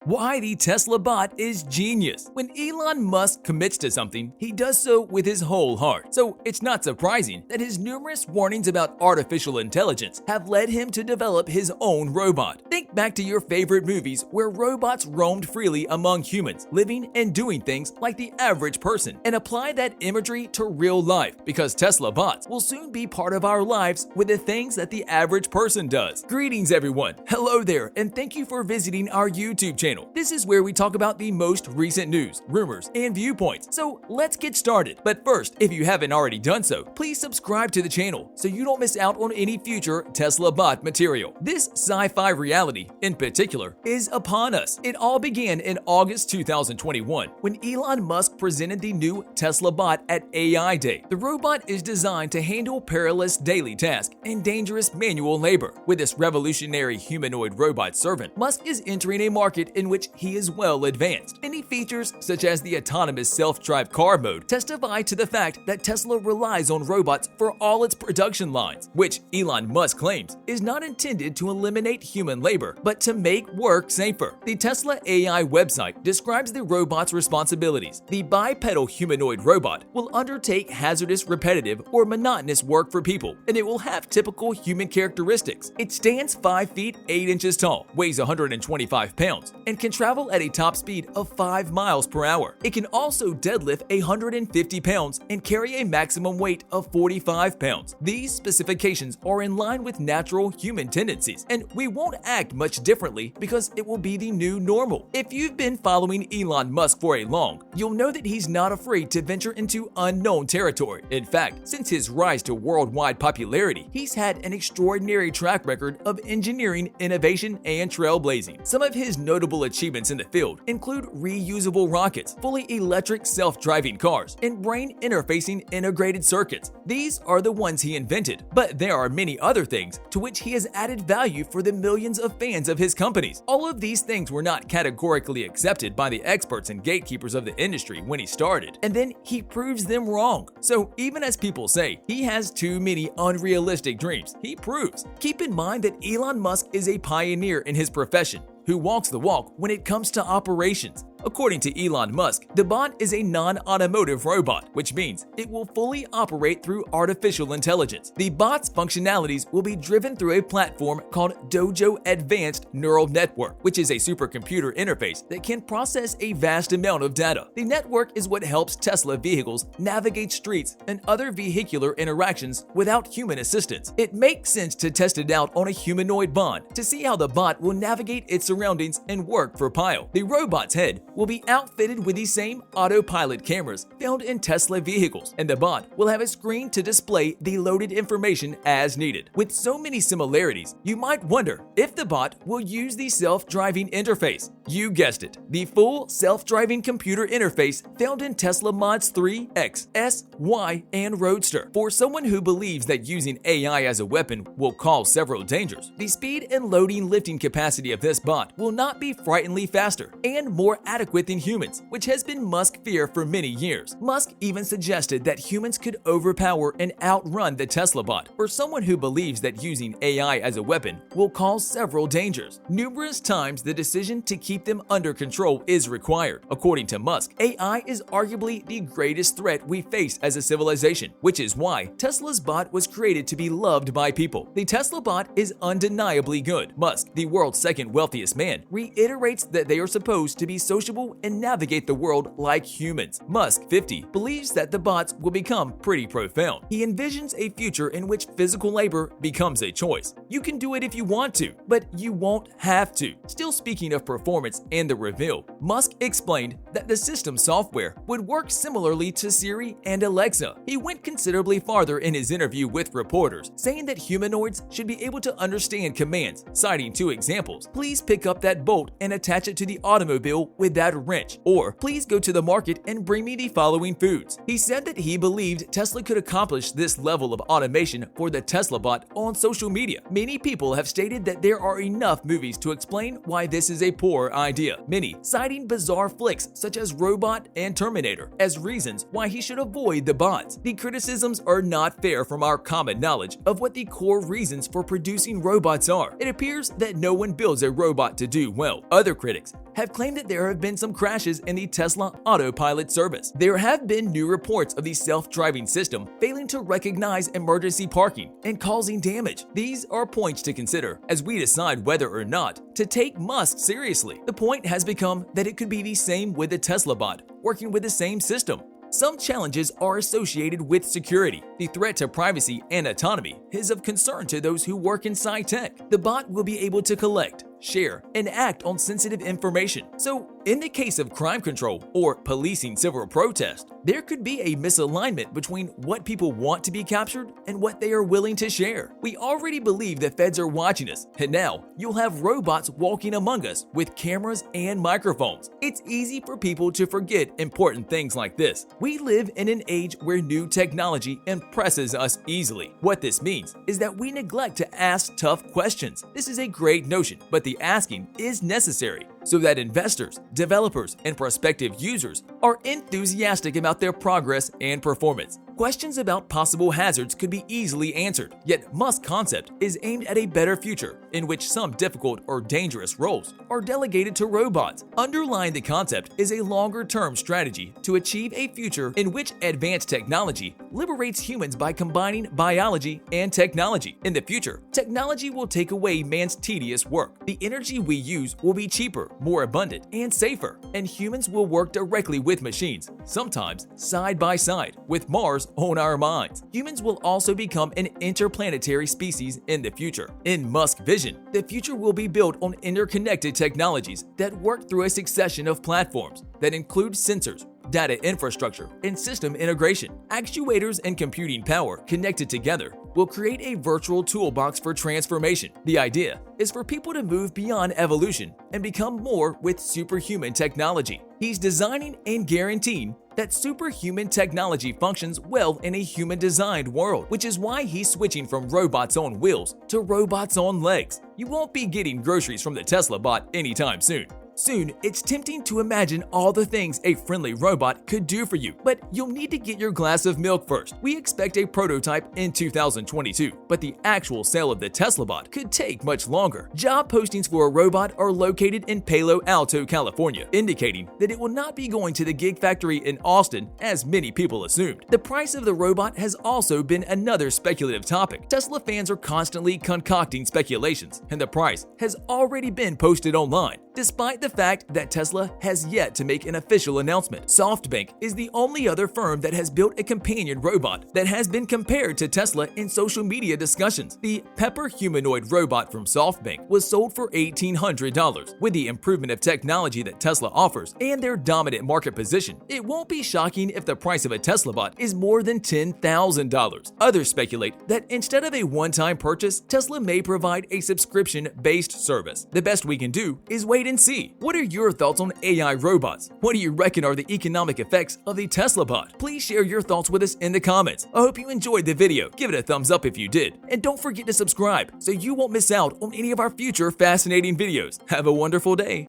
Why the Tesla bot is genius. When Elon Musk commits to something, he does so with his whole heart. So it's not surprising that his numerous warnings about artificial intelligence have led him to develop his own robot. Think back to your favorite movies where robots roamed freely among humans, living and doing things like the average person, and apply that imagery to real life, because Tesla bots will soon be part of our lives with the things that the average person does. Greetings everyone, hello there, and thank you for visiting our YouTube channel. This is where we talk about the most recent news, rumors, and viewpoints. So let's get started. But first, if you haven't already done so, please subscribe to the channel so you don't miss out on any future Tesla bot material. This sci-fi reality, in particular, is upon us. It all began in August 2021 when Elon Musk presented the new Tesla bot at AI Day. The robot is designed to handle perilous daily tasks and dangerous manual labor. With this revolutionary humanoid robot servant, Musk is entering a market in which he is well advanced. Many features, such as the autonomous self-drive car mode, testify to the fact that Tesla relies on robots for all its production lines, which Elon Musk claims is not intended to eliminate human labor, but to make work safer. The Tesla AI website describes the robot's responsibilities. The bipedal humanoid robot will undertake hazardous, repetitive, or monotonous work for people, and it will have typical human characteristics. It stands 5 feet 8 inches tall, weighs 125 pounds, and can travel at a top speed of 5 miles per hour. It can also deadlift 150 pounds and carry a maximum weight of 45 pounds. These specifications are in line with natural human tendencies, and we won't act much differently because it will be the new normal. If you've been following Elon Musk for a long, you'll know that he's not afraid to venture into unknown territory. In fact, since his rise to worldwide popularity, he's had an extraordinary track record of engineering, innovation, and trailblazing. Some of his notable achievements in the field include reusable rockets, fully electric self-driving cars, and brain interfacing integrated circuits. These are the ones he invented, but there are many other things to which he has added value for the millions of fans of his companies. All of these things were not categorically accepted by the experts and gatekeepers of the industry when he started, and then he proves them wrong. So even as people say he has too many unrealistic dreams, he proves. Keep in mind that Elon Musk is a pioneer in his profession who walks the walk when it comes to operations. According to Elon Musk, the bot is a non-automotive robot, which means it will fully operate through artificial intelligence. The bot's functionalities will be driven through a platform called Dojo Advanced Neural Network, which is a supercomputer interface that can process a vast amount of data. The network is what helps Tesla vehicles navigate streets and other vehicular interactions without human assistance. It makes sense to test it out on a humanoid bot to see how the bot will navigate its surroundings and work for Pyle. The robot's head will be outfitted with the same autopilot cameras found in Tesla vehicles, and the bot will have a screen to display the loaded information as needed. With so many similarities, you might wonder if the bot will use the self-driving interface. You guessed it, the full self-driving computer interface found in Tesla Models 3, X, S, Y, and Roadster. For someone who believes that using AI as a weapon will cause several dangers, the speed and loading lifting capacity of this bot will not be frighteningly faster and more adequate than humans, which has been Musk's fear for many years. Musk even suggested that humans could overpower and outrun the Tesla bot. For someone who believes that using AI as a weapon will cause several dangers, numerous times the decision to keep them under control is required. According to Musk, AI is arguably the greatest threat we face as a civilization, which is why Tesla's bot was created to be loved by people. The Tesla bot is undeniably good. Musk, the world's second wealthiest man, reiterates that they are supposed to be sociable and navigate the world like humans. Musk, 50, believes that the bots will become pretty profound. He envisions a future in which physical labor becomes a choice. You can do it if you want to, but you won't have to. Still speaking of performance and the reveal, Musk explained that the system software would work similarly to Siri and Alexa. He went considerably farther in his interview with reporters, saying that humanoids should be able to understand commands, citing 2 examples. Please pick up that bolt and attach it to the automobile with that wrench," or "Please go to the market and bring me the following foods." He said that he believed Tesla could accomplish this level of automation for the Tesla bot on social media. Many people have stated that there are enough movies to explain why this is a poor idea, many citing bizarre flicks such as Robot and Terminator as reasons why he should avoid the bots. The criticisms are not fair from our common knowledge of what the core reasons for producing robots are. It appears that no one builds a robot to do well. Other critics have claimed that there have been some crashes in the Tesla autopilot service. There have been new reports of the self-driving system failing to recognize emergency parking and causing damage. These are points to consider as we decide whether or not to take Musk seriously. The point has become that it could be the same with the Tesla bot, working with the same system. Some challenges are associated with security. The threat to privacy and autonomy is of concern to those who work inside tech. The bot will be able to collect, share, and act on sensitive information. So, in the case of crime control or policing civil protest, there could be a misalignment between what people want to be captured and what they are willing to share. We already believe the feds are watching us, and now you'll have robots walking among us with cameras and microphones. It's easy for people to forget important things like this. We live in an age where new technology impresses us easily. What this means is that we neglect to ask tough questions. This is a great notion, but the asking is necessary so that investors, developers, and prospective users are enthusiastic about their progress and performance. Questions about possible hazards could be easily answered, yet Musk's concept is aimed at a better future in which some difficult or dangerous roles are delegated to robots. Underlying the concept is a longer-term strategy to achieve a future in which advanced technology liberates humans by combining biology and technology. In the future, technology will take away man's tedious work. The energy we use will be cheaper, more abundant, and safer, and humans will work directly with machines, sometimes side by side, with Mars on our minds. Humans will also become an interplanetary species in the future. In Musk's vision, the future will be built on interconnected technologies that work through a succession of platforms that include sensors, data infrastructure, and system integration. Actuators and computing power connected together will create a virtual toolbox for transformation. The idea is for people to move beyond evolution and become more with superhuman technology. He's designing and guaranteeing that superhuman technology functions well in a human-designed world, which is why he's switching from robots on wheels to robots on legs. You won't be getting groceries from the Tesla bot anytime soon. Soon, it's tempting to imagine all the things a friendly robot could do for you, but you'll need to get your glass of milk first. We expect a prototype in 2022, but the actual sale of the Tesla bot could take much longer. Job postings for a robot are located in Palo Alto, California, indicating that it will not be going to the gig factory in Austin, as many people assumed. The price of the robot has also been another speculative topic. Tesla fans are constantly concocting speculations, and the price has already been posted online. Despite the fact that Tesla has yet to make an official announcement, SoftBank is the only other firm that has built a companion robot that has been compared to Tesla in social media discussions. The Pepper humanoid robot from SoftBank was sold for $1,800. With the improvement of technology that Tesla offers and their dominant market position, it won't be shocking if the price of a Tesla bot is more than $10,000. Others speculate that instead of a one-time purchase, Tesla may provide a subscription-based service. The best we can do is wait and see. What are your thoughts on AI robots? What do you reckon are the economic effects of the Tesla bot? Please share your thoughts with us in the comments. I hope you enjoyed the video. Give it a thumbs up if you did. And don't forget to subscribe so you won't miss out on any of our future fascinating videos. Have a wonderful day.